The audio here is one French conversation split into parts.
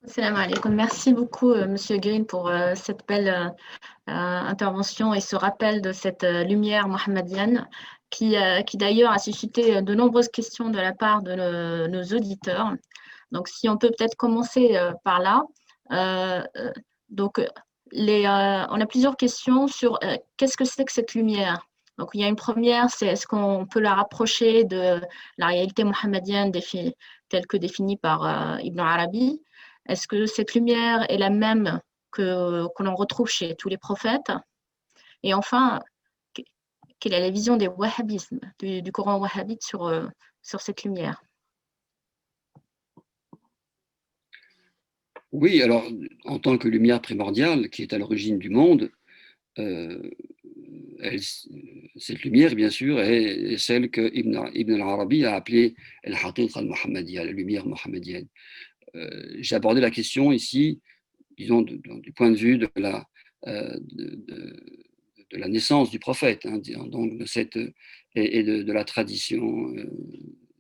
Salam alaikum. Merci beaucoup, Monsieur Green, pour cette belle intervention et ce rappel de cette lumière mohammedienne qui d'ailleurs a suscité de nombreuses questions de la part de nos auditeurs. Donc, si on peut peut-être commencer par là. Euh, euh, donc, on a plusieurs questions sur qu'est-ce que c'est que cette lumière. Donc, il y a une première, c'est est-ce qu'on peut la rapprocher de la réalité mohammedienne telle que définie par Ibn Arabi? Est-ce que cette lumière est la même que l'on retrouve chez tous les prophètes? Et enfin, quelle est la vision des wahhabismes, du Coran wahhabite sur cette lumière? Oui, alors, en tant que lumière primordiale qui est à l'origine du monde, euh, elle- cette lumière, bien sûr, est celle que Ibn al-Arabi a appelée al-Haqiqa al-Muhammadiyya, la lumière mohammedienne. J'ai abordé la question ici, disons, du point de vue de la naissance du prophète, hein, donc et de la tradition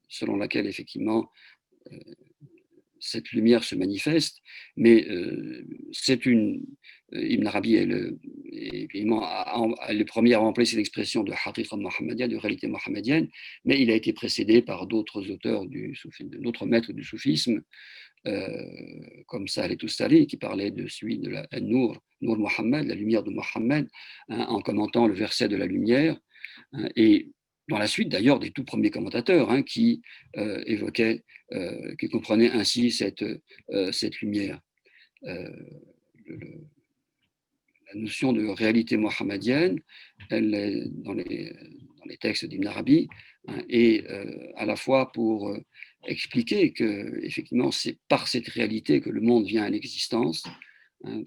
selon laquelle, effectivement, euh, cette lumière se manifeste, mais Ibn Arabi est évidemment le premier à employer cette expression de haqiqa mohammedienne, de réalité mohammedienne, mais il a été précédé par d'autres auteurs d'autres maîtres du soufisme, comme Saleh Toustali, qui parlait de celui de la Nour Mohammed, la lumière de Mohammed, hein, en commentant le verset de la lumière, hein, et dans la suite d'ailleurs des tout premiers commentateurs, hein, qui évoquaient, qui comprenaient ainsi cette lumière. Euh, le- la notion de réalité mohammedienne, elle est dans les textes d'Ibn Arabi, hein, et à la fois pour expliquer que effectivement c'est par cette réalité que le monde vient à l'existence, hein,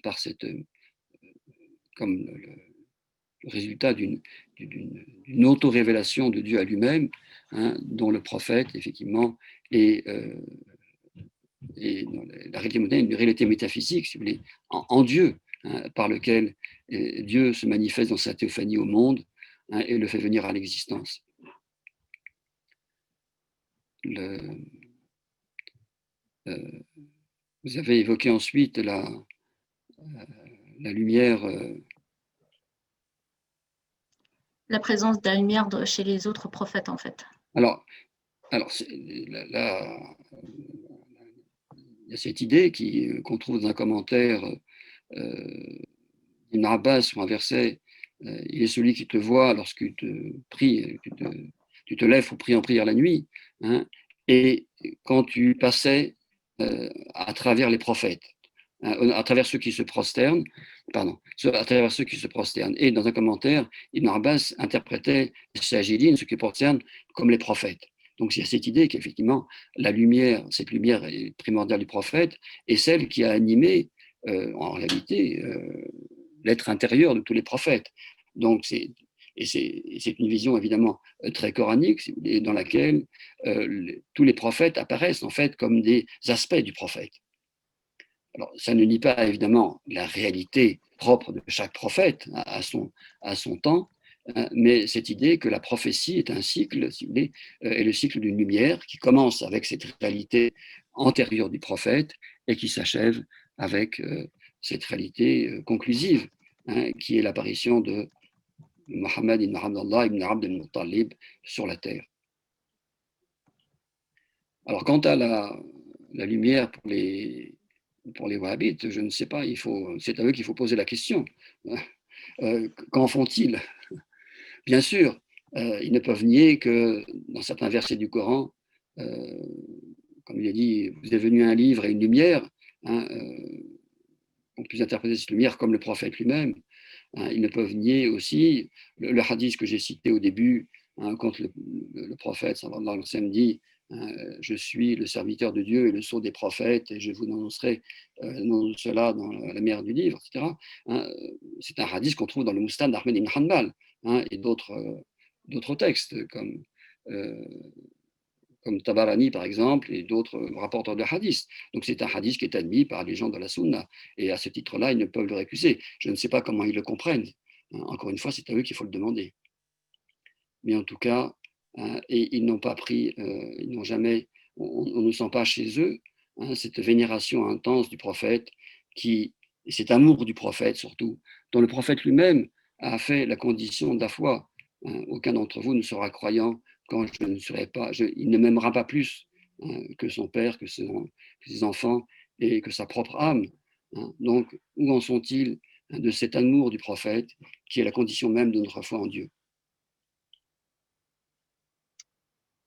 comme le résultat d'une auto-révélation de Dieu à lui-même, hein, dont le prophète, effectivement, est dans la réalité moderne, une réalité métaphysique, si vous voulez, en Dieu, hein, par lequel Dieu se manifeste dans sa théophanie au monde, hein, et le fait venir à l'existence. Le, euh, vous avez évoqué ensuite la lumière. La présence de la lumière chez les autres prophètes, en fait. Alors, alors là, il y a cette idée qu'on trouve dans un commentaire d'Ibn Abbas sur un verset, il est celui qui te voit lorsque tu te pries, tu te lèves pour prier en prière la nuit, hein, et quand tu passais à travers les prophètes, hein, à travers ceux qui se prosternent, pardon, à travers ceux qui se prosternent. Et dans un commentaire, Ibn Abbas interprétait Sajidin, ceux qui prosternent, comme les prophètes. Donc il y a cette idée qu'effectivement, la lumière, cette lumière primordiale du prophète, est celle qui a animé, en réalité, l'être intérieur de tous les prophètes. Donc c'est une vision évidemment très coranique, si vous voulez, dans laquelle tous les prophètes apparaissent en fait comme des aspects du prophète. Alors, ça ne nie pas évidemment la réalité propre de chaque prophète à son temps, mais cette idée que la prophétie est un cycle, si vous voulez, est le cycle d'une lumière qui commence avec cette réalité antérieure du prophète et qui s'achève avec cette réalité conclusive, hein, qui est l'apparition de Mohammed ibn Abdallah ibn Abd al-Muttalib sur la terre. Alors, quant à la lumière pour les wahhabites, je ne sais pas, c'est à eux qu'il faut poser la question. Qu'en font-ils? Bien sûr, ils ne peuvent nier que dans certains versets du Coran, euh, comme il est dit, vous êtes venu un livre et une lumière, hein, on peut interpréter cette lumière comme le prophète lui-même. Hein, ils ne peuvent nier aussi le hadith que j'ai cité au début, hein, quand le prophète sallallahu alayhi wa sallam dit, hein, je suis le serviteur de Dieu et le sceau des prophètes, et je vous annoncerai cela dans la mer du livre, etc. Hein, c'est un hadith qu'on trouve dans le Moustan d'Ahmed ibn Hanbal, hein, et d'autres textes euh, comme Tabarani par exemple, et d'autres rapporteurs de hadith. Donc c'est un hadith qui est admis par les gens de la Sunna, et à ce titre-là, ils ne peuvent le récuser. Je ne sais pas comment ils le comprennent. Encore une fois, c'est à eux qu'il faut le demander. Mais en tout cas, et ils n'ont pas pris, ils n'ont jamais, on ne sent pas chez eux cette vénération intense du prophète, et cet amour du prophète surtout, dont le prophète lui-même a fait la condition de la foi. Aucun d'entre vous ne sera croyant quand je ne serai pas, il ne m'aimera pas plus que son père, que ses enfants et que sa propre âme. Donc, où en sont-ils de cet amour du prophète qui est la condition même de notre foi en Dieu?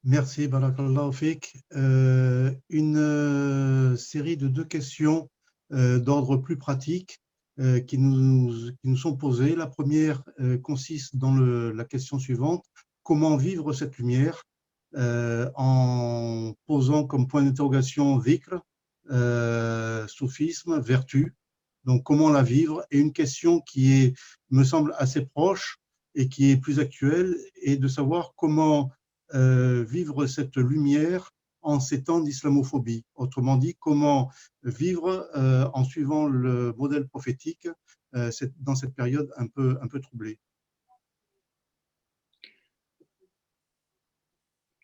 Merci, Barakallahu Fik. Une série de 2 questions d'ordre plus pratique qui nous sont posées. La première consiste dans la question suivante. Comment vivre cette lumière en posant comme point d'interrogation dhikr, soufisme, vertu. Donc, comment la vivre? Et une question qui me semble assez proche et qui est plus actuelle est de savoir comment vivre cette lumière en ces temps d'islamophobie. Autrement dit, comment vivre en suivant le modèle prophétique dans cette période un peu troublée.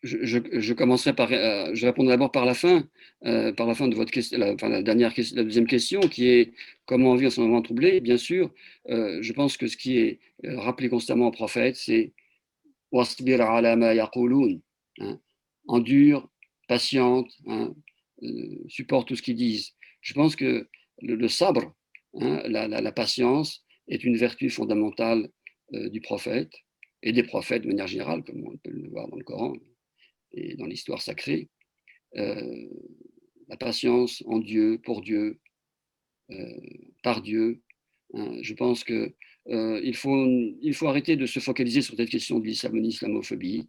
Je commencerai par, je répondrai d'abord par la fin de votre question, la deuxième question, qui est comment vivre en ce moment troublé. Bien sûr, je pense que ce qui est rappelé constamment au prophète, c'est wasbir ala ma yaqulun, endure, patiente, supporte tout ce qu'ils disent. Je pense que le sabre, la patience, est une vertu fondamentale du prophète et des prophètes de manière générale, comme on peut le voir dans le Coran et dans l'histoire sacrée. La patience en Dieu, pour Dieu, par Dieu. Je pense que il faut arrêter de se focaliser sur cette question de l'islamophobie.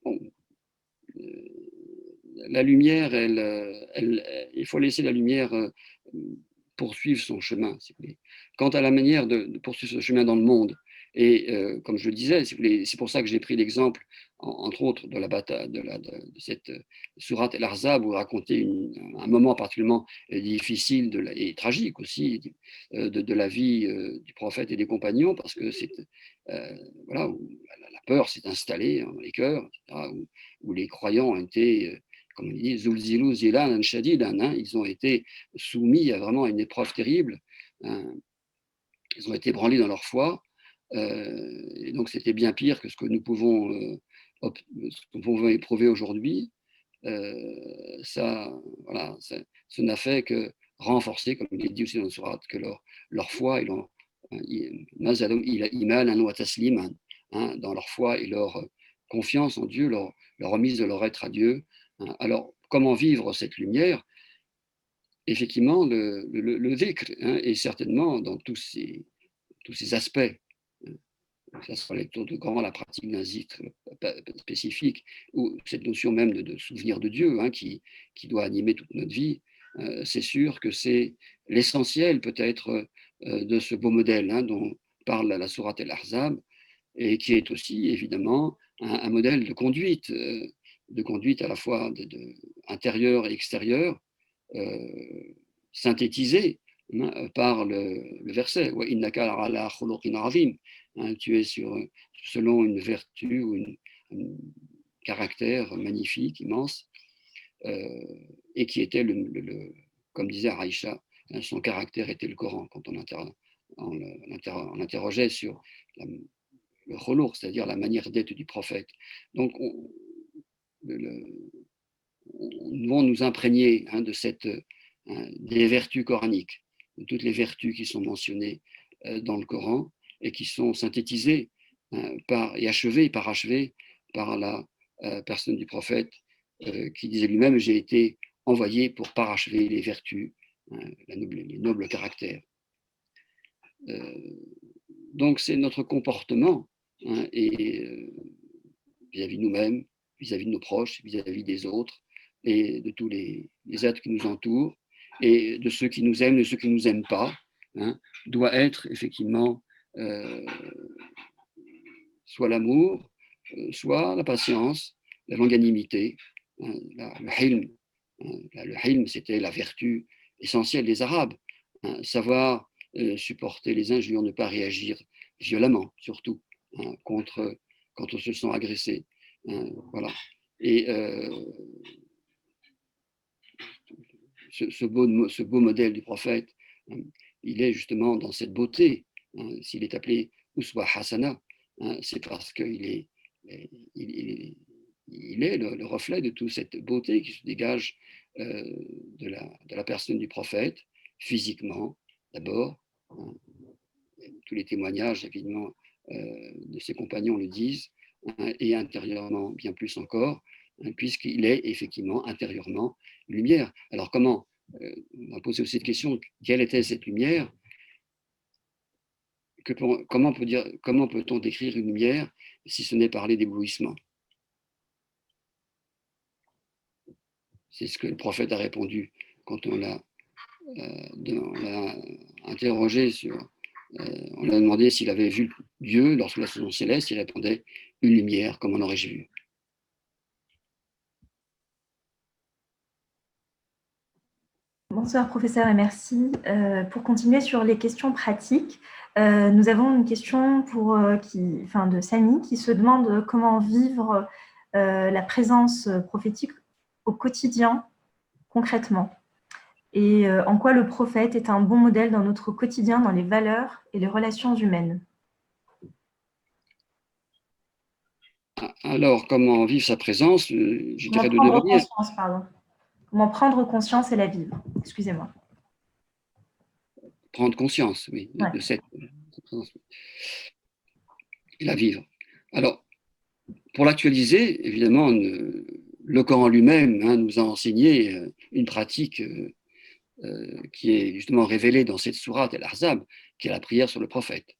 Bon, la lumière, il faut laisser la lumière poursuivre son chemin, si vous voulez. Quant à la manière de poursuivre ce chemin dans le monde, et comme je le disais, si vous voulez, c'est pour ça que j'ai pris l'exemple, entre autres, de la bataille, de cette sourate El-Ahzab, où raconter un moment particulièrement difficile et tragique aussi de la vie du prophète et des compagnons, parce que c'est voilà, où la peur s'est installée dans les cœurs, etc., où les croyants ont été comme on dit, zulzilu zilan shadidan, ils ont été soumis à vraiment une épreuve terrible. Ils ont été branlés dans leur foi. Et donc, c'était bien pire que ce que nous pouvons, éprouver aujourd'hui. Ça, voilà, ça n'a fait que renforcer, comme il est dit aussi dans le surat, que leur foi, dans leur foi et leur confiance en Dieu, leur remise de leur être à Dieu. Alors, comment vivre cette lumière? Effectivement, le dhikr est certainement dans tous ces aspects. Ça sera la lecture de Coran, la pratique d'un zikr spécifique, ou cette notion même de souvenir de Dieu qui doit animer toute notre vie. C'est sûr que c'est l'essentiel peut-être de ce beau modèle dont parle la sourate El-Ahzab, et qui est aussi évidemment un modèle de conduite à la fois intérieure et extérieure, synthétisé par le verset « innaka ala khuluqin azim », tu es selon une vertu ou un caractère magnifique, immense, et qui était, comme disait Aïcha, son caractère était le Coran, quand on l'interrogeait sur le khuluq, c'est-à-dire la manière d'être du prophète. Donc, nous devons nous imprégner des vertus coraniques, de toutes les vertus qui sont mentionnées dans le Coran et qui sont synthétisées et achevées, parachevées par la personne du prophète qui disait lui-même « J'ai été envoyé pour parachever les vertus, les nobles caractères ». Donc c'est notre comportement et vis-à-vis de nous-mêmes, vis-à-vis de nos proches, vis-à-vis des autres et de tous les êtres qui nous entourent et de ceux qui nous aiment, de ceux qui ne nous aiment pas, doit être effectivement soit l'amour, soit la patience, la longanimité, le hilm. Le hilm, c'était la vertu essentielle des Arabes, savoir supporter les injures, ne pas réagir violemment, surtout, quand on se sent agressé. Voilà. Et ce beau modèle du prophète, il est justement dans cette beauté. S'il est appelé Uswa Hasana, c'est parce qu'il est, il est le reflet de toute cette beauté qui se dégage de la personne du prophète, physiquement d'abord. Tous les témoignages, évidemment, de ses compagnons le disent, et intérieurement bien plus encore, puisqu'il est effectivement intérieurement lumière. Alors comment, on va poser aussi cette question, quelle était cette lumière? Comment peut-on décrire une lumière si ce n'est parler d'éblouissement? C'est ce que le prophète a répondu quand on l'a interrogé on lui a demandé s'il avait vu Dieu lorsque la saison céleste, il répondait une lumière, comme en aurais-je vu. Bonsoir professeur et merci. Pour continuer sur les questions pratiques, nous avons une question de Samy qui se demande comment vivre la présence prophétique au quotidien concrètement et en quoi le prophète est un bon modèle dans notre quotidien, dans les valeurs et les relations humaines. Alors, comment vivre sa présence? Je dirais de deux manières. Comment prendre conscience et la vivre? Excusez-moi. Prendre conscience, oui, de cette présence. Et la vivre. Alors, pour l'actualiser, évidemment, le Coran lui-même nous a enseigné une pratique qui est justement révélée dans cette sourate Al-Ahzab, qui est la prière sur le prophète,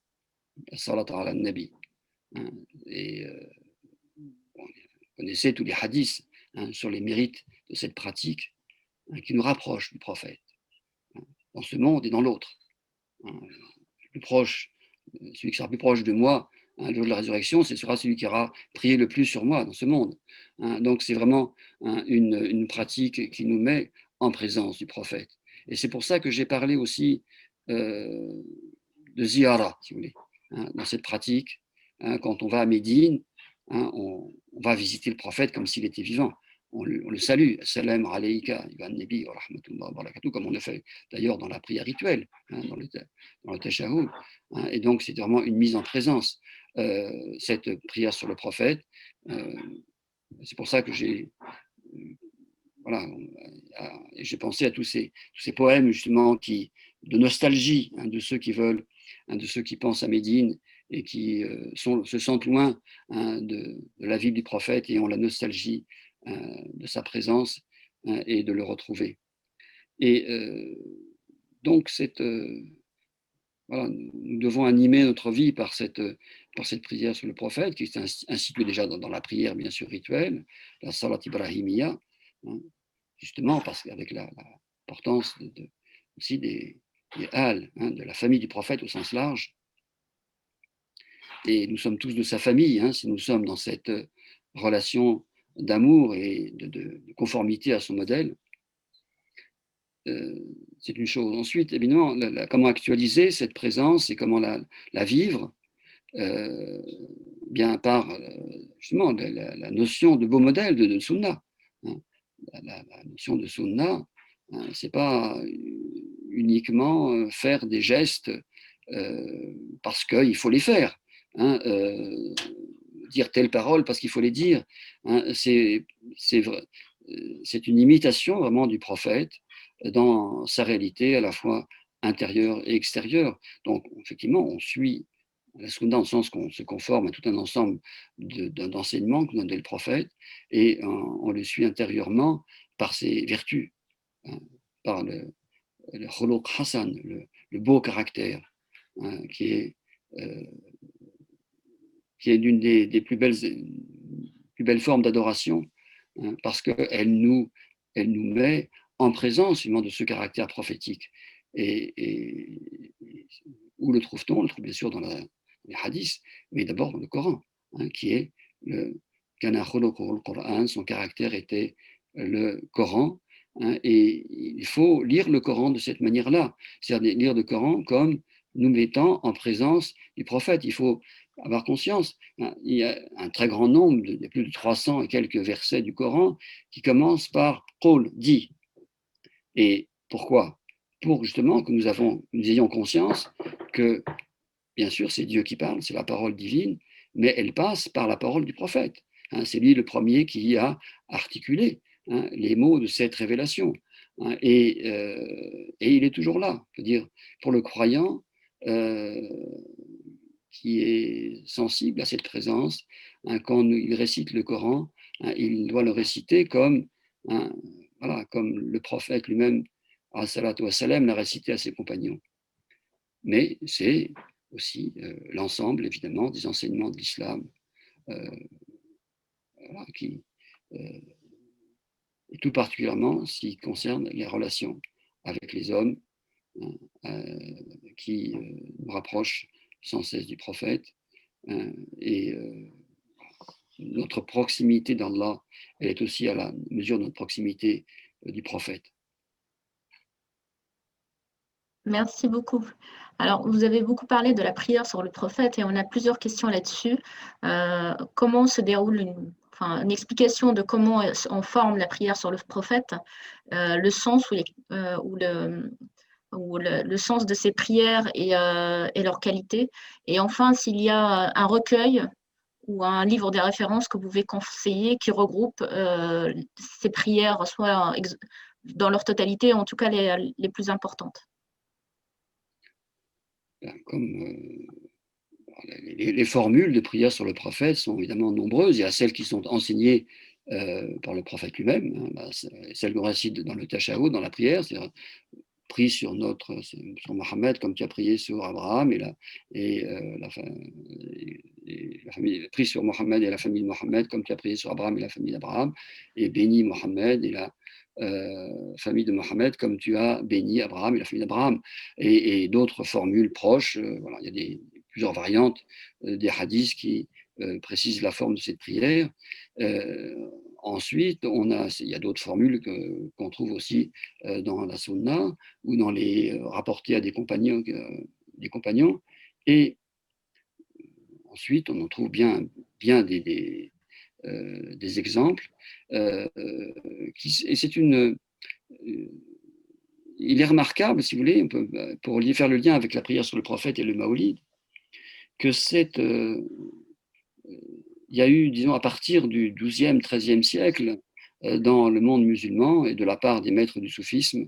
la salat ala nabi. Et vous connaissez tous les hadiths sur les mérites de cette pratique qui nous rapproche du prophète, dans ce monde et dans l'autre. Plus proche, celui qui sera plus proche de moi le jour de la résurrection, ce sera celui qui aura prié le plus sur moi dans ce monde. Donc c'est vraiment une pratique qui nous met en présence du prophète. Et c'est pour ça que j'ai parlé aussi de ziyara, si vous voulez, dans cette pratique. Quand on va à Médine, on va visiter le prophète comme s'il était vivant. On le salue, salam alayka, ibn nabi wa rahmatullah wa barakatuh, comme on le fait d'ailleurs dans la prière rituelle, dans le tashahhud. Et donc c'est vraiment une mise en présence, cette prière sur le prophète. C'est pour ça que j'ai pensé à tous ces poèmes justement de nostalgie de ceux qui veulent, de ceux qui pensent à Médine et qui se sentent loin de la vie du prophète et ont la nostalgie de sa présence et de le retrouver. Et donc nous devons animer notre vie par cette prière sur le prophète qui est instituée déjà dans la prière bien sûr rituelle, la salat ibrahimiya, justement parce qu'avec l'importance aussi des Al, de la famille du prophète au sens large. Et nous sommes tous de sa famille, si nous sommes dans cette relation d'amour et de conformité à son modèle. C'est une chose. Ensuite, évidemment, comment actualiser cette présence et comment la vivre bien par justement la notion de beau modèle de Sunna. La notion de Sunna, c'est pas uniquement faire des gestes parce qu'il faut les faire. Dire telle parole parce qu'il faut les dire. C'est une imitation vraiment du prophète dans sa réalité à la fois intérieure et extérieure. Donc, effectivement, on suit la Sunna dans le sens qu'on se conforme à tout un ensemble d'enseignements que nous donne le prophète et on le suit intérieurement par ses vertus, par le khuluq hasan, le beau caractère, qui est l'une des plus belles formes d'adoration, parce qu'elle nous met en présence de ce caractère prophétique. Et où le trouve-t-on? On le trouve bien sûr dans les hadiths, mais d'abord dans le Coran, qui est Kana khuluquhul Qur'an, son caractère était le Coran, et il faut lire le Coran de cette manière-là, c'est-à-dire lire le Coran comme nous mettant en présence du prophète. Il faut avoir conscience, il y a un très grand nombre, il y a plus de 300 et quelques versets du Coran qui commencent par Qul, dit. Et pourquoi? Pour justement que nous ayons conscience que, bien sûr, c'est Dieu qui parle, c'est la parole divine, mais elle passe par la parole du prophète. C'est lui le premier qui a articulé les mots de cette révélation. Et il est toujours là. Je veux dire, pour le croyant qui est sensible à cette présence, quand il récite le Coran, il doit le réciter comme, voilà, comme le prophète lui-même, salatu wassalam, l'a récité à ses compagnons. Mais c'est aussi l'ensemble, évidemment, des enseignements de l'islam, voilà, et tout particulièrement ce qui concerne les relations avec les hommes, qui nous rapprochent sans cesse du prophète, et notre proximité d'Allah, elle est aussi à la mesure de notre proximité du prophète. Merci beaucoup. Alors, vous avez beaucoup parlé de la prière sur le prophète et on a plusieurs questions là-dessus. Comment se déroule une explication de comment on forme la prière sur le prophète, le sens le sens de ces prières et leur qualité. Et enfin, s'il y a un recueil ou un livre de référence que vous pouvez conseiller qui regroupe ces prières, soit dans leur totalité, en tout cas les plus importantes. Comme les formules de prière sur le prophète sont évidemment nombreuses. Il y a celles qui sont enseignées par le prophète lui-même, celles qu'on récite dans le Tashahhud, dans la prière, c'est-à-dire prie sur Mohammed comme tu as prié sur Abraham la famille, prie sur Mohammed et la famille de Mohammed comme tu as prié sur Abraham et la famille d'Abraham, et bénis Mohammed et la famille de Mohammed comme tu as béni Abraham et la famille d'Abraham, et d'autres formules proches. Voilà, il y a plusieurs variantes des hadiths qui précisent la forme de cette prière. Ensuite, il y a d'autres formules qu'on trouve aussi dans la Sunna ou dans les rapportés à des compagnons. Et ensuite, on en trouve bien des exemples. Et il est remarquable, si vous voulez, pour faire le lien avec la prière sur le prophète et le Maolid, que il y a eu, disons, à partir du XIIe, XIIIe siècle, dans le monde musulman et de la part des maîtres du soufisme,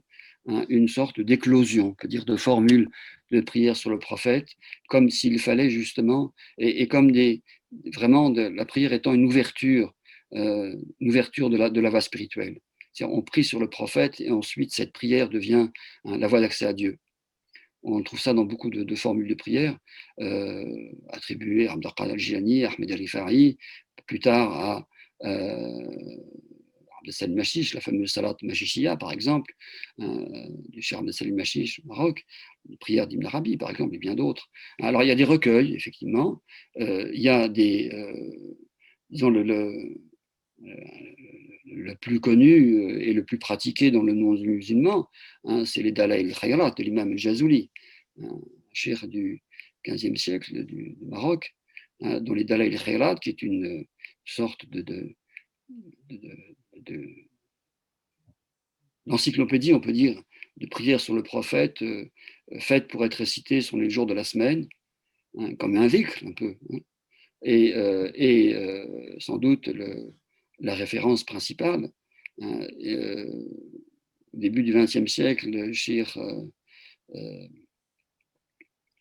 une sorte d'éclosion, c'est-à-dire de formules de prière sur le prophète, comme s'il fallait justement, et comme vraiment la prière étant une ouverture de la voie spirituelle. On prie sur le prophète et ensuite cette prière devient la voie d'accès à Dieu. On trouve ça dans beaucoup de formules de prière attribuées à Abd al-Qadir al-Jilani, à Ahmed al-Rifai, plus tard à Abd Salim Mashish, la fameuse Salat Mashichia, par exemple, du Cheikh Abd Salim Mashish au Maroc, les prières d'Ibn Arabi, par exemple, et bien d'autres. Alors, il y a des recueils, effectivement. Il y a disons, le plus connu et le plus pratiqué dans le monde musulman, c'est les Dalaïl al-Khayrat de l'imam al-Jazouli, cheikh du XVe siècle du Maroc, dont les Dalaïl al-Khayrat, qui est une sorte d'encyclopédie, on peut dire, de prières sur le prophète, faites pour être récitées sur les jours de la semaine, comme un dhikr un peu, et sans doute la référence principale. Au début du XXe siècle, le Cheikh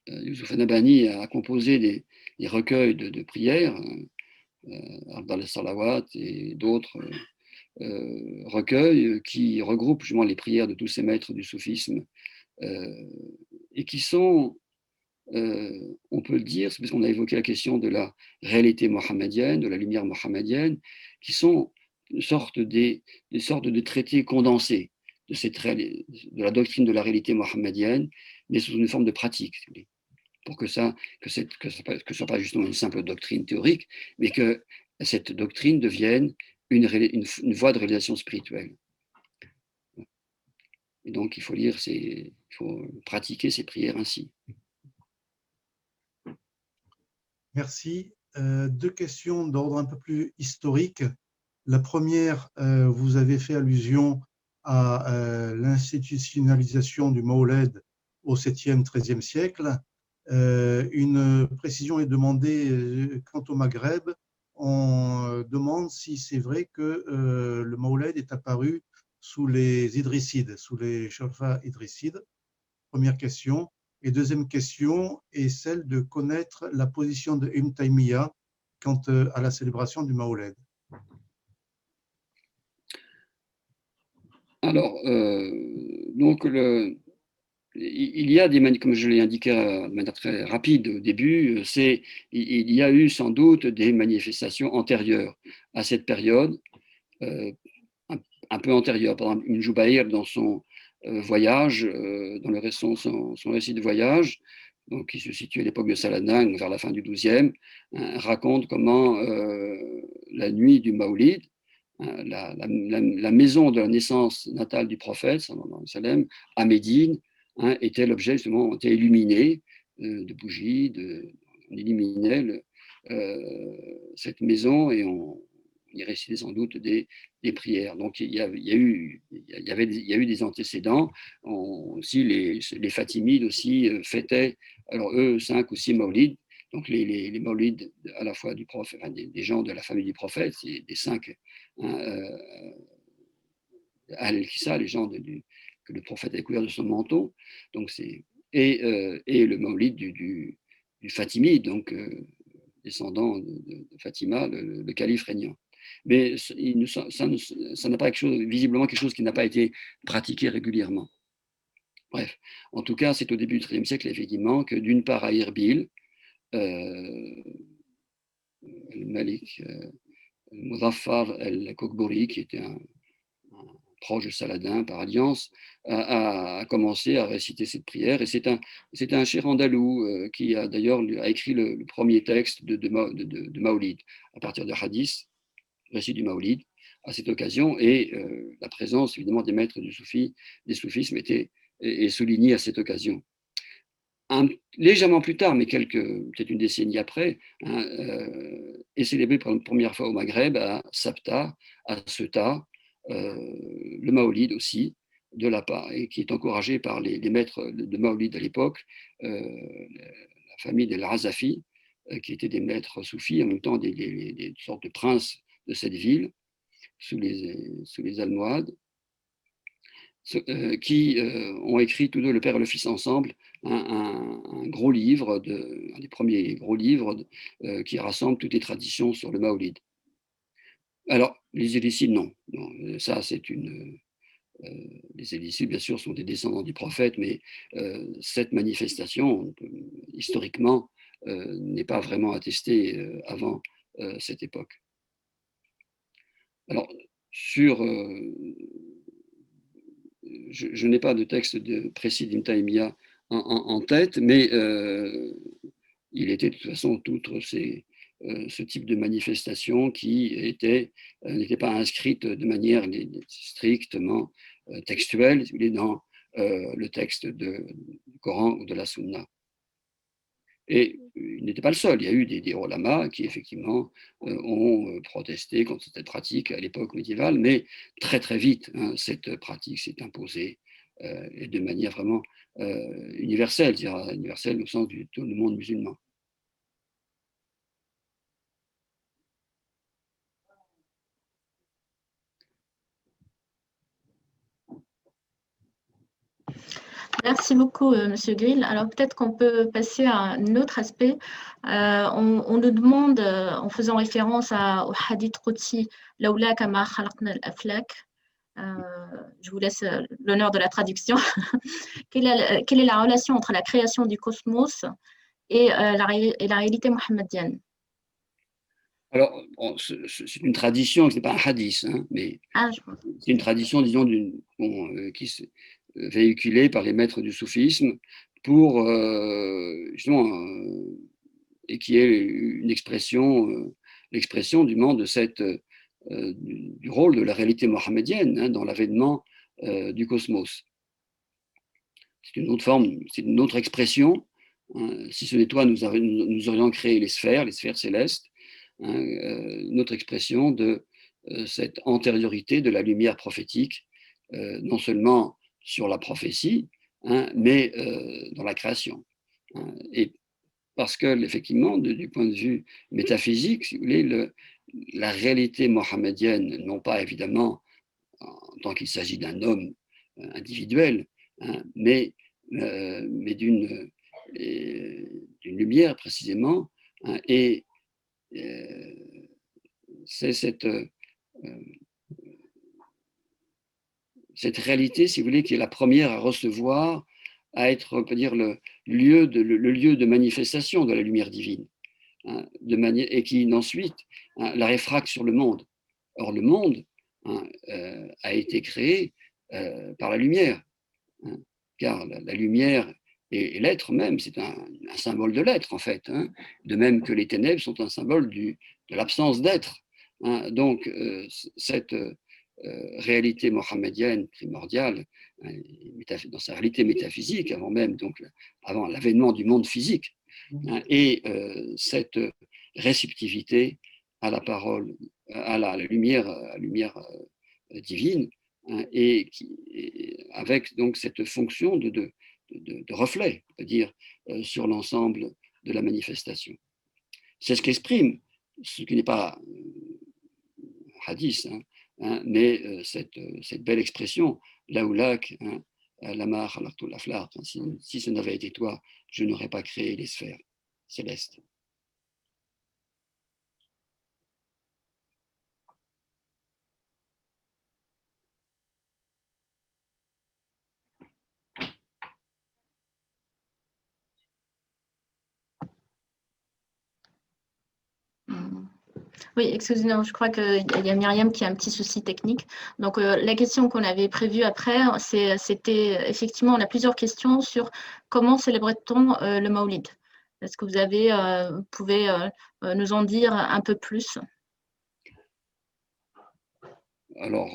Youssouf Nabhani a composé des recueils de prières, Abdal Salawat et d'autres recueils qui regroupent justement les prières de tous ces maîtres du soufisme et qui sont, on peut le dire, c'est parce qu'on a évoqué la question de la réalité mohammedienne, de la lumière mohammedienne, qui sont des sortes de traités condensés de la doctrine de la réalité mohammedienne, mais sous une forme de pratique, pour que ce ne soit pas justement une simple doctrine théorique, mais que cette doctrine devienne une voie de réalisation spirituelle. Et donc, il faut pratiquer ces prières ainsi. Merci. Deux questions d'ordre un peu plus historique. La première, vous avez fait allusion à l'institutionnalisation du Maoled au 7e, 13e siècle. Une précision est demandée quant au Maghreb. On demande si c'est vrai que le Maoled est apparu sous les Idrissides, sous les Khulafas Idrissides. Première question. Et deuxième question est celle de connaître la position de Ibn Taymiyyah quant à la célébration du Maoled. Alors, donc, il y a des comme je l'ai indiqué de manière très rapide au début, il y a eu sans doute des manifestations antérieures à cette période, un peu antérieures. Par exemple, Ibn Jubayr, dans son voyage, dans son récit de voyage, donc, qui se situe à l'époque de Saladin, vers la fin du XIIe, raconte comment la nuit du Maoulid, la maison de la naissance natale du prophète, sallallahu alayhi wa sallam, à Médine, était l'objet, justement, était illuminé de bougies, on illuminait cette maison et on y récitait sans doute des prières. Donc il y avait eu des antécédents. Aussi, les Fatimides aussi fêtaient, alors eux, 5 ou 6 maulids. Donc les maulids à la fois du prophète, enfin, des gens de la famille du prophète, des 5 Al-Kissa, les gens que le prophète a couvert de son manteau. Donc et le maulid du Fatimide, donc descendant de Fatima, le calife régnant. Mais ça n'a pas visiblement quelque chose qui n'a pas été pratiqué régulièrement. Bref, en tout cas, c'est au début du XIIIe siècle, effectivement, que d'une part à Erbil, le Malik Muzaffar el-Kokbouri, qui était un proche de Saladin par alliance, a commencé à réciter cette prière. Et c'est un cheikh andalou qui a d'ailleurs écrit le premier texte de Maoulid, à partir de hadith, récit du Maoulid, à cette occasion. Et la présence, évidemment, des maîtres du soufisme est soulignée à cette occasion. Légèrement plus tard, mais peut-être une décennie après, est célébré pour la première fois au Maghreb, à Sabta, à Ceuta, le Maolid aussi, de la part, et qui est encouragé par les maîtres de Maolid à l'époque, la famille des Razafi, qui étaient des maîtres soufis, en même temps des sortes de princes de cette ville, sous les Almohades, qui ont écrit tous deux, le père et le fils ensemble, un gros livre, un des premiers gros livres qui rassemble toutes les traditions sur le Maolid. Alors, les Élicides, non. Ça, c'est les Élicides, bien sûr, sont des descendants du prophète, mais cette manifestation, historiquement, n'est pas vraiment attestée avant cette époque. Alors, je n'ai pas de texte précis d'Ibn Taymiyyah en tête, mais il était de toute façon ce type de manifestation qui n'était pas inscrite de manière strictement textuelle, si vous voulez, dans le texte du Coran ou de la Sunna. Et il n'était pas le seul. Il y a eu des ulamas qui, effectivement, ont protesté contre cette pratique à l'époque médiévale, mais très, très vite, cette pratique s'est imposée et de manière vraiment universelle, c'est-à-dire universelle au sens du tout le monde musulman. Merci beaucoup, Monsieur Grill. Alors peut-être qu'on peut passer à un autre aspect. On nous demande, en faisant référence au hadith Qudsi, Lawla kama khalaqna al-aflak, je vous laisse l'honneur de la traduction. Quelle est la relation entre la création du cosmos et la réalité mohammedienne? Alors, c'est une tradition, ce n'est pas un hadith, mais c'est une tradition, disons, qui s'est véhiculée par les maîtres du soufisme pour, justement, et qui est une l'expression du monde du rôle de la réalité mohammedienne dans l'avènement du cosmos. C'est une autre forme, c'est une autre expression. Si ce n'est toi, nous aurions créé les sphères célestes. Une autre expression de cette antériorité de la lumière prophétique non seulement sur la prophétie, mais dans la création. Et parce que, effectivement, du point de vue métaphysique, si vous voulez, la réalité mohammedienne, non pas évidemment en tant qu'il s'agit d'un homme individuel, mais d'une lumière précisément, et c'est cette réalité, si vous voulez, qui est la première à recevoir, à être, on peut dire, le lieu de manifestation de la lumière divine, et qui ensuite la réfracte sur le monde. Or, le monde a été créé par la lumière, car la lumière et l'être même, c'est un symbole de l'être, en fait, de même que les ténèbres sont un symbole de l'absence d'être. Donc, cette réalité mohammedienne primordiale, dans sa réalité métaphysique, avant même, donc, avant l'avènement du monde physique, et cette réceptivité à la parole, à la lumière divine, et avec donc cette fonction de reflet, c'est-à-dire sur l'ensemble de la manifestation. C'est ce qu'exprime, ce qui n'est pas hadith, mais cette belle expression, laoulak, lamar, laflar, si ce n'avait été toi, je n'aurais pas créé les sphères célestes. Oui, excusez-moi, je crois qu'il y a Myriam qui a un petit souci technique. Donc, la question qu'on avait prévue après, c'était effectivement, on a plusieurs questions sur comment célèbre-t-on le Maulid. Est-ce que vous pouvez nous en dire un peu plus? Alors,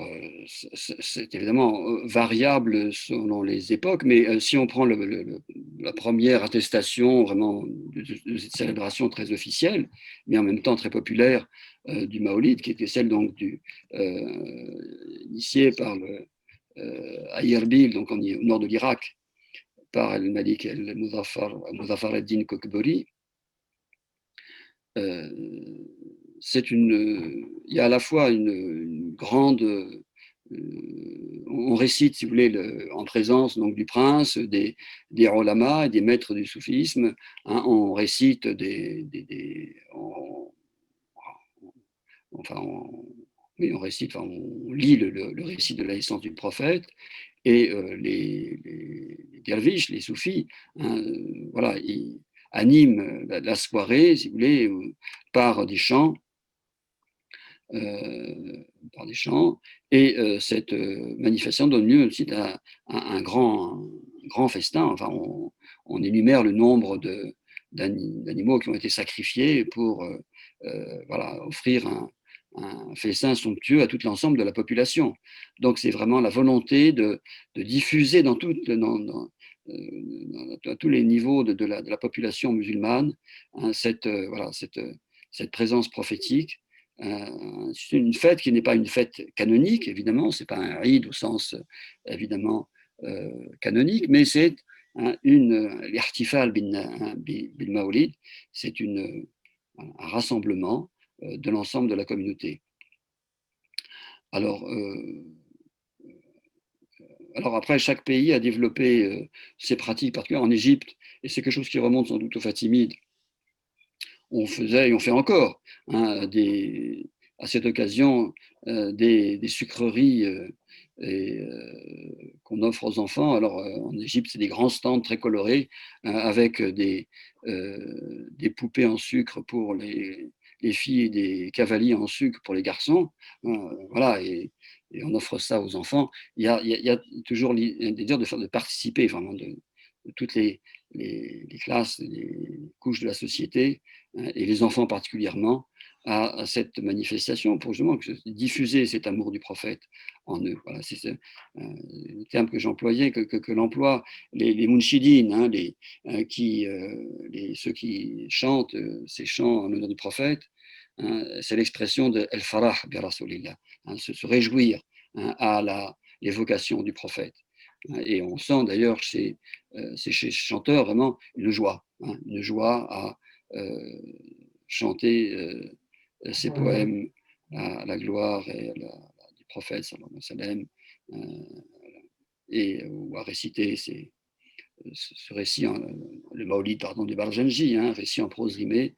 c'est évidemment variable selon les époques, mais si on prend la première attestation vraiment de cette célébration très officielle, mais en même temps très populaire du Maolid, qui était celle donc initiée par à Erbil, donc au nord de l'Irak, par al-Malik al-Muzaffar ad-Din Kokbori. Il y a à la fois une grande, on récite, si vous voulez, en présence donc du prince, des ulama et des maîtres du soufisme, on récite on récite, on lit le récit de la naissance du prophète, et les derviches, les soufis, voilà, ils animent la soirée, si vous voulez, par des chants, et cette manifestation donne lieu aussi à un grand festin. Enfin, on énumère le nombre d'animaux qui ont été sacrifiés pour voilà, offrir un festin somptueux à tout l'ensemble de la population. Donc c'est vraiment la volonté de diffuser dans tous les niveaux de la population musulmane, cette présence prophétique. C'est une fête qui n'est pas une fête canonique, évidemment, c'est pas un Eid au sens évidemment canonique, mais c'est l'Ihtifal bil Maolid, c'est un rassemblement de l'ensemble de la communauté. Alors après, chaque pays a développé ses pratiques particulières. En Égypte, et c'est quelque chose qui remonte sans doute aux Fatimides, on faisait et on fait encore à cette occasion des sucreries qu'on offre aux enfants. Alors en Égypte, c'est des grands stands très colorés avec des poupées en sucre pour les filles et des cavaliers en sucre pour les garçons. Voilà, et on offre ça aux enfants. Il y a toujours un désir de participer vraiment de toutes les classes, les couches de la société, et les enfants particulièrement, à cette manifestation pour justement diffuser cet amour du prophète en eux. Voilà, c'est le terme que j'employais, que l'emploient les munshidines, ceux qui chantent ces chants en l'honneur du prophète. C'est l'expression de El Farah bi Rasulillah, se réjouir à l'évocation du prophète. Et on sent d'ailleurs chez ces chanteurs vraiment une joie à chanter ces poèmes à la gloire du prophète, sallallahu alayhi wa sallam, ou à réciter ce récit, le Maolid de Barjanji, un récit en prose rimée,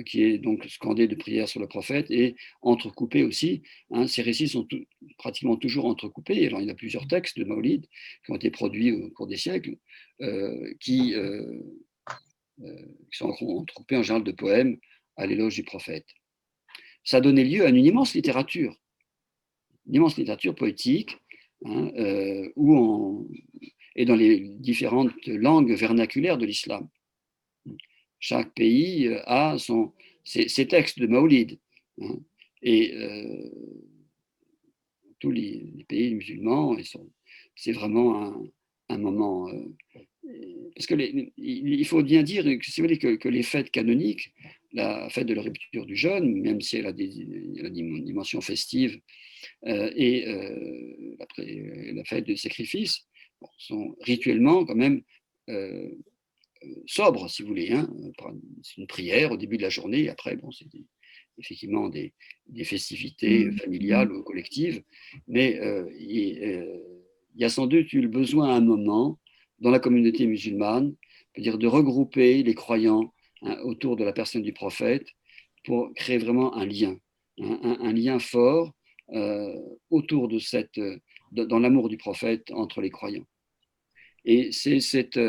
qui est donc scandé de prières sur le prophète et entrecoupé aussi. Ces récits sont pratiquement toujours entrecoupés. Alors, il y a plusieurs textes de Maolid qui ont été produits au cours des siècles, qui sont entrecoupés en général de poèmes à l'éloge du prophète. Ça a donné lieu à une immense littérature poétique, et dans les différentes langues vernaculaires de l'islam. Chaque pays a ses textes de Maolid. Et tous les pays musulmans, c'est vraiment un moment. Parce que il faut bien dire que les fêtes canoniques, la fête de la rupture du jeûne, même si elle a une dimension festive, et la fête du sacrifice, sont rituellement quand même sobres, si vous voulez. C'est une prière au début de la journée, et après, c'est effectivement des festivités familiales ou collectives, mais il y a sans doute eu le besoin à un moment, dans la communauté musulmane, c'est-à-dire de regrouper les croyants autour de la personne du prophète pour créer vraiment un lien, un lien fort autour de dans l'amour du prophète entre les croyants. Et c'est cette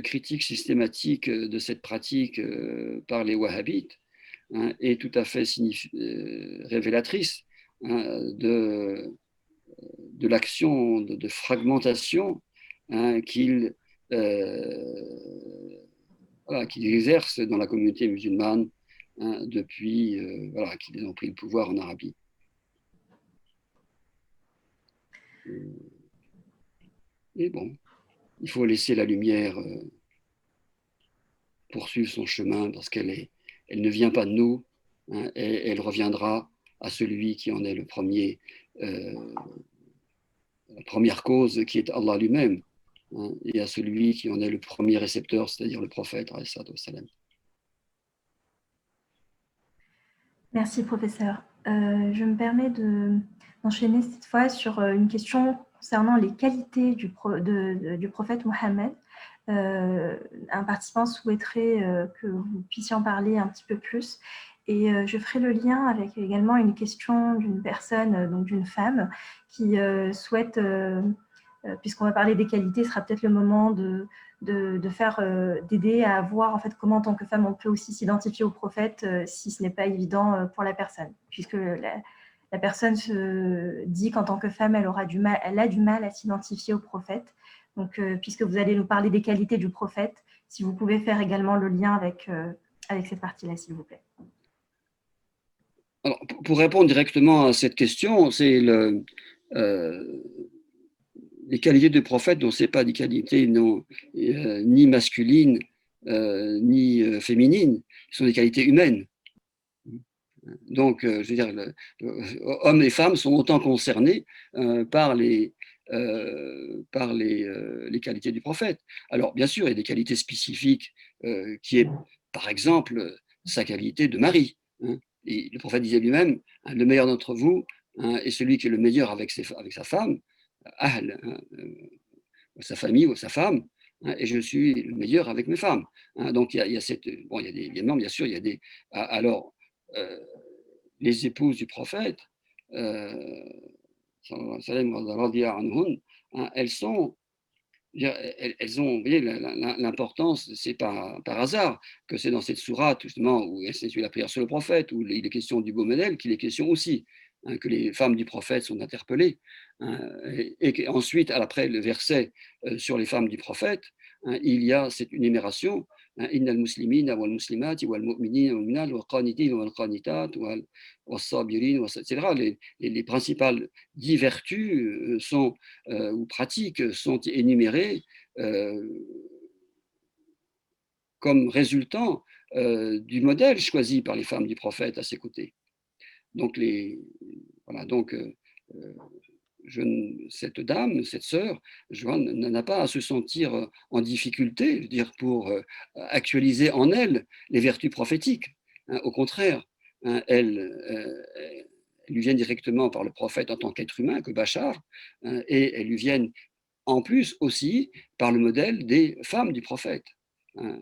critique systématique de cette pratique par les wahhabites est tout à fait révélatrice de l'action de fragmentation qu'ils exercent dans la communauté musulmane depuis qu'ils ont pris le pouvoir en Arabie. Et bon, il faut laisser la lumière poursuivre son chemin parce elle ne vient pas de nous, et elle reviendra à celui qui en est la première cause, qui est Allah lui-même, et à celui qui en est le premier récepteur, c'est-à-dire le prophète. Merci, professeur. Je me permets d'enchaîner cette fois sur une question concernant les qualités du prophète Mohammed. Un participant souhaiterait que vous puissiez en parler un petit peu plus. Et je ferai le lien avec également une question d'une personne, donc d'une femme, qui souhaite, puisqu'on va parler des qualités, ce sera peut-être le moment d'aider à voir en fait comment en tant que femme on peut aussi s'identifier au prophète si ce n'est pas évident pour la personne, puisque la personne se dit qu'en tant que femme elle a du mal à s'identifier au prophète. Donc puisque vous allez nous parler des qualités du prophète, si vous pouvez faire également le lien avec cette partie-là, s'il vous plaît. Alors, pour répondre directement à cette question, c'est les qualités du prophète, dont ce n'est pas des qualités ni masculines ni féminines, ce sont des qualités humaines. Donc, je veux dire, hommes et femmes sont autant concernés par les qualités du prophète. Alors, bien sûr, il y a des qualités spécifiques qui est, par exemple, sa qualité de mari. Et le prophète disait lui-même, le meilleur d'entre vous est celui qui est le meilleur avec sa femme, sa famille ou sa femme, et je suis le meilleur avec mes femmes. Donc il y a cette, bon, il y a des, évidemment, bien sûr, il y a des, alors les épouses du prophète, elles sont, elles ont, vous voyez, l'importance, c'est pas par hasard que c'est dans cette sourate justement où il s'agit de la prière sur le prophète, où il est question du beau modèle, qu'il est question aussi que les femmes du prophète sont interpellées, et qu'ensuite, après le verset sur les femmes du prophète, il y a cette énumération, innal muslimina wal muslimati wal mu'minina wal mu'minat wal qanitin wal qanitat wal sabirin, etc. Les principales 10 vertus ou pratiques sont énumérées comme résultant du modèle choisi par les femmes du prophète à ses côtés. Donc Voilà, donc cette dame, cette sœur, n'a pas à se sentir en difficulté, je veux dire, pour actualiser en elle les vertus prophétiques. Hein. Au contraire, hein, elles lui viennent directement par le prophète en tant qu'être humain, que Bachar, hein, et elles lui viennent en plus aussi par le modèle des femmes du prophète, hein,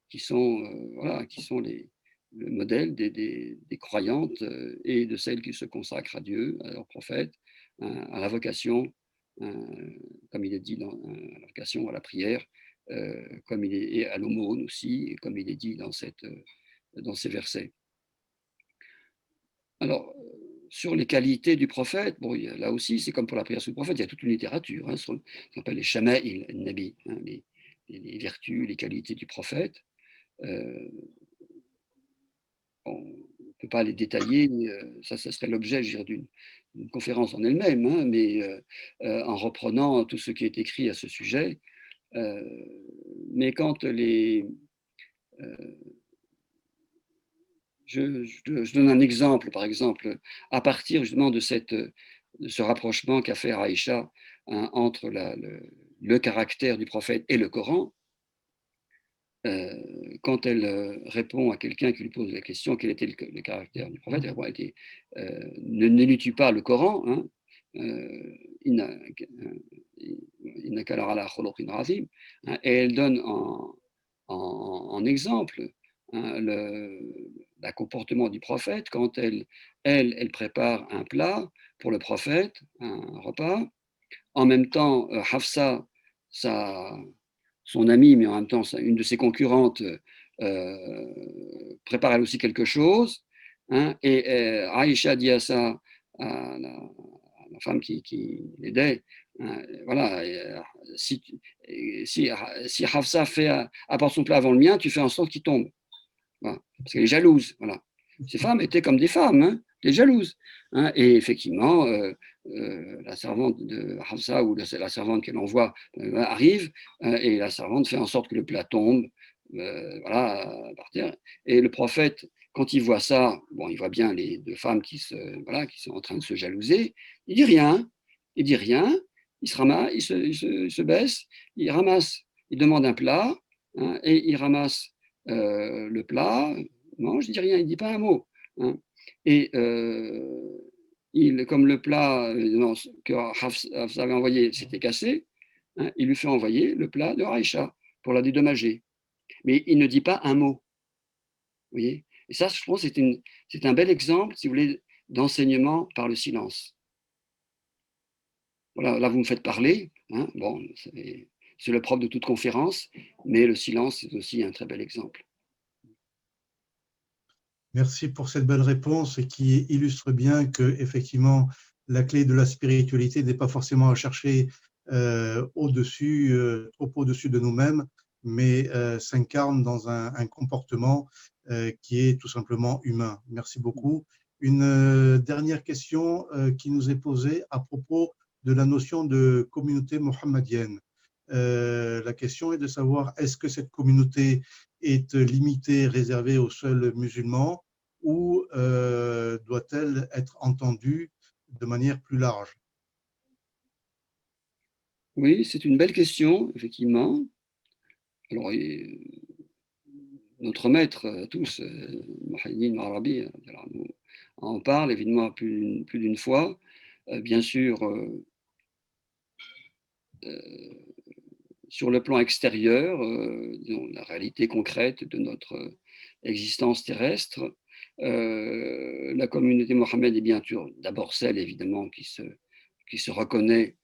qui sont, voilà, qui sont le modèle des croyantes et de celles qui se consacrent à Dieu, à leur prophète, à la vocation, comme il est dit à la vocation, à la prière, comme il est, et à l'aumône aussi, comme il est dit dans ces versets. Alors, sur les qualités du prophète, bon, là aussi, c'est comme pour la prière sous le prophète, il y a toute une littérature, hein, sur ce qu'on appelle les shama'il al-nabi, hein, les vertus, les qualités du prophète. On ne peut pas les détailler, ça serait l'objet, je dirais, d'une conférence en elle-même, hein, mais en reprenant tout ce qui est écrit à ce sujet. Mais quand je donne un exemple, par exemple, à partir justement de ce rapprochement qu'a fait Aïcha, hein, entre le caractère du prophète et le Coran, quand elle répond à quelqu'un qui lui pose la question quel était le caractère du prophète, elle répond, ne lis-tu pas le Coran, hein, et elle donne en exemple, hein, le comportement du prophète quand elle prépare un plat pour le prophète, un repas. En même temps, Hafsa, son amie, mais en même temps une de ses concurrentes, prépare elle aussi quelque chose. Hein, et Aïcha dit à ça, à la femme qui l'aidait, hein, voilà, si Hafsa apporte son plat avant le mien, tu fais en sorte qu'il tombe. Voilà, parce qu'elle est jalouse. Voilà. Ces femmes étaient comme des femmes, hein, des jalouses. Hein, et effectivement, la servante de Hafsa ou la servante qu'elle envoie arrive et la servante fait en sorte que le plat tombe voilà, par terre. Et le prophète, quand il voit ça, bon, il voit bien les deux femmes qui sont en train de se jalouser, il dit rien, il se ramasse, il se baisse, il ramasse, il demande un plat hein, et il ramasse le plat, mange, il dit rien, il ne dit pas un mot. Hein. Et comme le plat que Hafsa avait envoyé s'était cassé, hein, il lui fait envoyer le plat de Aïcha pour la dédommager. Mais il ne dit pas un mot. Vous voyez. Et ça, je pense, c'est un bel exemple, si vous voulez, d'enseignement par le silence. Voilà, là, vous me faites parler. Hein, bon, c'est le propre de toute conférence, mais le silence, c'est aussi un très bel exemple. Merci pour cette belle réponse qui illustre bien que effectivement la clé de la spiritualité n'est pas forcément à chercher au-dessus, trop au-dessus de nous-mêmes, mais s'incarne dans un comportement qui est tout simplement humain. Merci beaucoup. Une dernière question qui nous est posée à propos de la notion de communauté mohammedienne. La question est de savoir est-ce que cette communauté est limitée, réservée aux seuls musulmans ou doit-elle être entendue de manière plus large? Oui, c'est une belle question, effectivement. Alors, notre maître, tous, Muhyiddin Arabi, en parle évidemment plus d'une fois. Bien sûr, sur le plan extérieur, la réalité concrète de notre existence terrestre, la communauté Mohammed est bien sûr d'abord celle évidemment qui se reconnaît,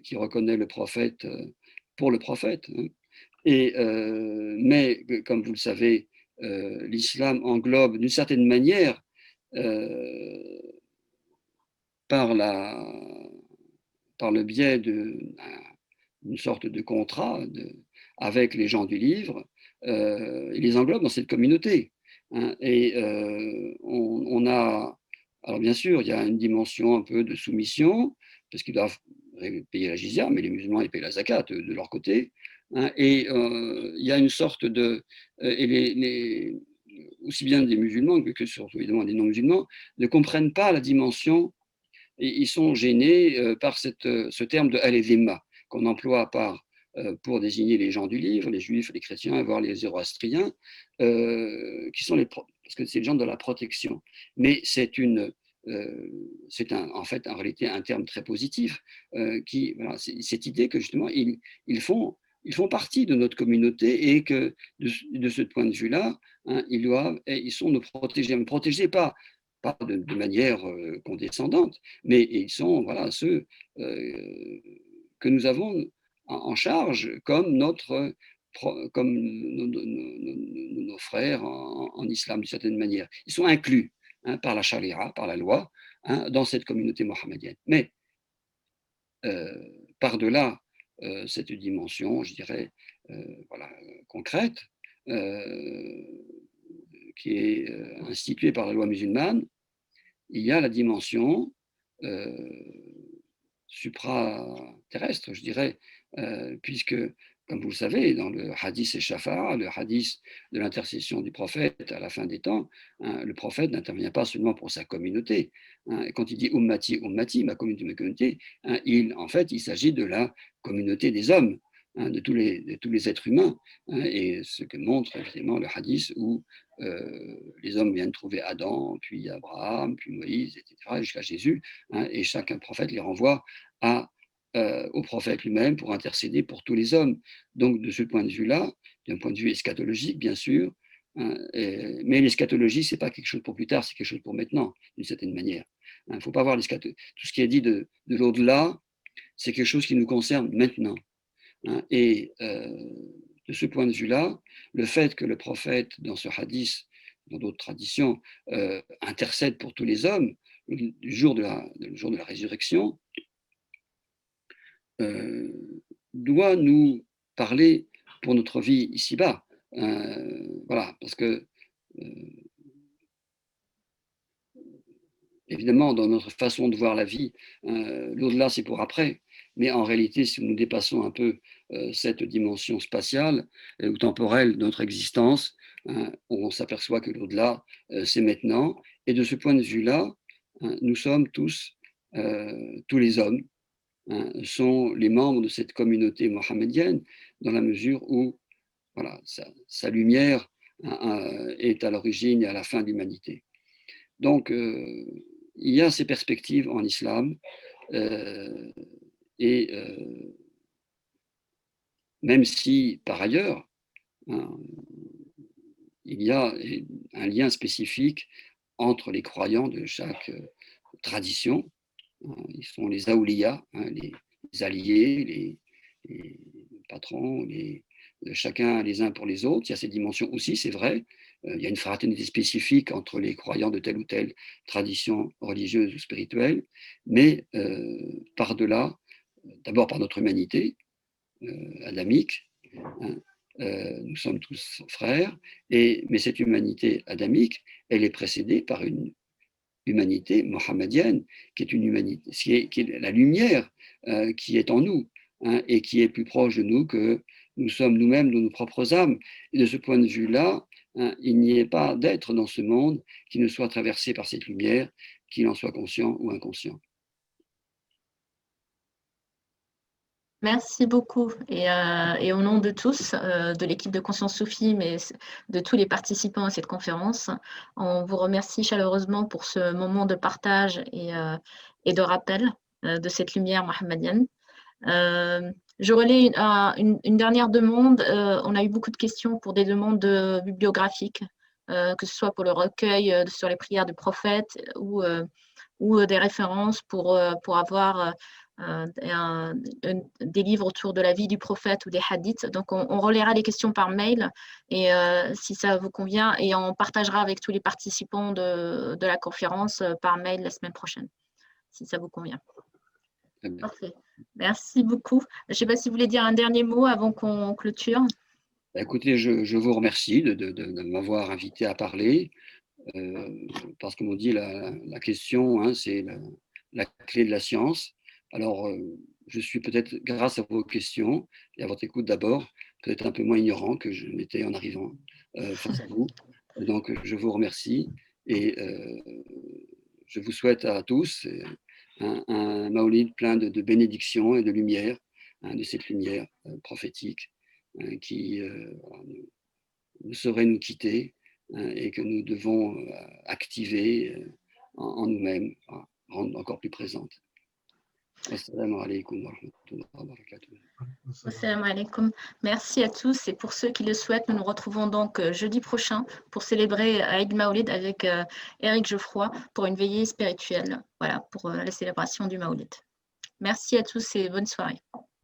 qui reconnaît le prophète pour le prophète. Hein. Mais comme vous le savez, l'islam englobe d'une certaine manière par le biais d'une sorte de contrat avec les gens du livre, il les englobe dans cette communauté. Hein, et on a, alors bien sûr, il y a une dimension un peu de soumission, parce qu'ils doivent payer la jizya, mais les musulmans, ils payent la zakat de leur côté. Hein, et il y a une sorte de... et aussi bien des musulmans que surtout évidemment des non-musulmans, ne comprennent pas la dimension, et ils sont gênés par ce terme de al-dhimma qu'on emploie pour désigner les gens du livre, les juifs, les chrétiens, voire les zoroastriens, qui sont parce que c'est les gens de la protection. Mais c'est en fait en réalité un terme très positif voilà, cette idée que justement ils font partie de notre communauté et que de ce point de vue-là, hein, ils sont nos protégés, mais protégés pas de manière condescendante, mais ils sont voilà, ceux que nous avons en charge comme comme nos frères en islam d'une certaine manière. Ils sont inclus hein, par la charia, par la loi, hein, dans cette communauté mohammedienne. Mais par-delà cette dimension, je dirais, voilà, concrète, qui est instituée par la loi musulmane, il y a la dimension supraterrestre, je dirais, puisque, comme vous le savez, dans le hadith et Shafa'a, le hadith de l'intercession du prophète à la fin des temps, hein, le prophète n'intervient pas seulement pour sa communauté. Hein, quand il dit Ummati, Ummati, ma communauté, hein, en fait, il s'agit de la communauté des hommes, hein, de tous les êtres humains. Hein, et ce que montre évidemment le hadith où les hommes viennent trouver Adam, puis Abraham, puis Moïse, etc., jusqu'à Jésus, hein, et chacun prophète les renvoie au prophète lui-même pour intercéder pour tous les hommes. Donc, de ce point de vue-là, d'un point de vue eschatologique, bien sûr, hein, mais l'eschatologie, ce n'est pas quelque chose pour plus tard, c'est quelque chose pour maintenant, d'une certaine manière. Il ne faut pas voir l'eschatologie. Tout ce qui est dit de l'au-delà, c'est quelque chose qui nous concerne maintenant. Hein, et de ce point de vue-là, le fait que le prophète, dans ce hadith, dans d'autres traditions, intercède pour tous les hommes, le jour de la résurrection, doit nous parler pour notre vie ici-bas. Voilà, parce que évidemment, dans notre façon de voir la vie, l'au-delà, c'est pour après. Mais en réalité, si nous dépassons un peu cette dimension spatiale ou temporelle de notre existence, hein, on s'aperçoit que l'au-delà, c'est maintenant. Et de ce point de vue-là, hein, nous sommes tous les hommes, hein, sont les membres de cette communauté mohammedienne, dans la mesure où voilà, sa lumière hein, est à l'origine et à la fin de l'humanité. Donc, il y a ces perspectives en islam, et même si, par ailleurs, hein, il y a un lien spécifique entre les croyants de chaque tradition. Hein, ils sont les aoulias, hein, les alliés, les patrons, chacun les uns pour les autres. Il y a ces dimensions aussi, c'est vrai. Il y a une fraternité spécifique entre les croyants de telle ou telle tradition religieuse ou spirituelle, mais par-delà, d'abord par notre humanité adamique, hein, nous sommes tous frères, mais cette humanité adamique, elle est précédée par une humanité mohammedienne, qui est une humanité, qui est la lumière qui est en nous, hein, et qui est plus proche de nous que nous sommes nous-mêmes de nos propres âmes. Et de ce point de vue-là, hein, il n'y ait pas d'être dans ce monde qui ne soit traversé par cette lumière, qu'il en soit conscient ou inconscient. Merci beaucoup. Et au nom de tous, de l'équipe de Conscience Soufie, mais de tous les participants à cette conférence, on vous remercie chaleureusement pour ce moment de partage et de rappel de cette lumière mohammedienne. Je relais une dernière demande. On a eu beaucoup de questions pour des demandes bibliographiques, que ce soit pour le recueil sur les prières du prophète ou des références pour avoir des livres autour de la vie du prophète ou des hadiths. Donc, on relaiera les questions par mail et si ça vous convient, et on partagera avec tous les participants de la conférence par mail la semaine prochaine, si ça vous convient. Parfait. Merci beaucoup. Je ne sais pas si vous voulez dire un dernier mot avant qu'on clôture. Écoutez, je vous remercie de m'avoir invité à parler, parce que, comme on dit, la question, hein, c'est la clé de la science. Alors, je suis peut-être, grâce à vos questions et à votre écoute d'abord, peut-être un peu moins ignorant que je l'étais en arrivant face à vous. Donc, je vous remercie et je vous souhaite à tous un Maolid plein de bénédictions et de lumière, de cette lumière prophétique qui ne saurait nous quitter et que nous devons activer en nous-mêmes, rendre encore plus présente. Assalamu alaikum wa rahmatullahi wa barakatuh. Assalamu alaikum. Merci à tous et pour ceux qui le souhaitent, nous nous retrouvons donc jeudi prochain pour célébrer Eid Maoulid avec Éric Geoffroy pour une veillée spirituelle, voilà, pour la célébration du Maoulid. Merci à tous et bonne soirée.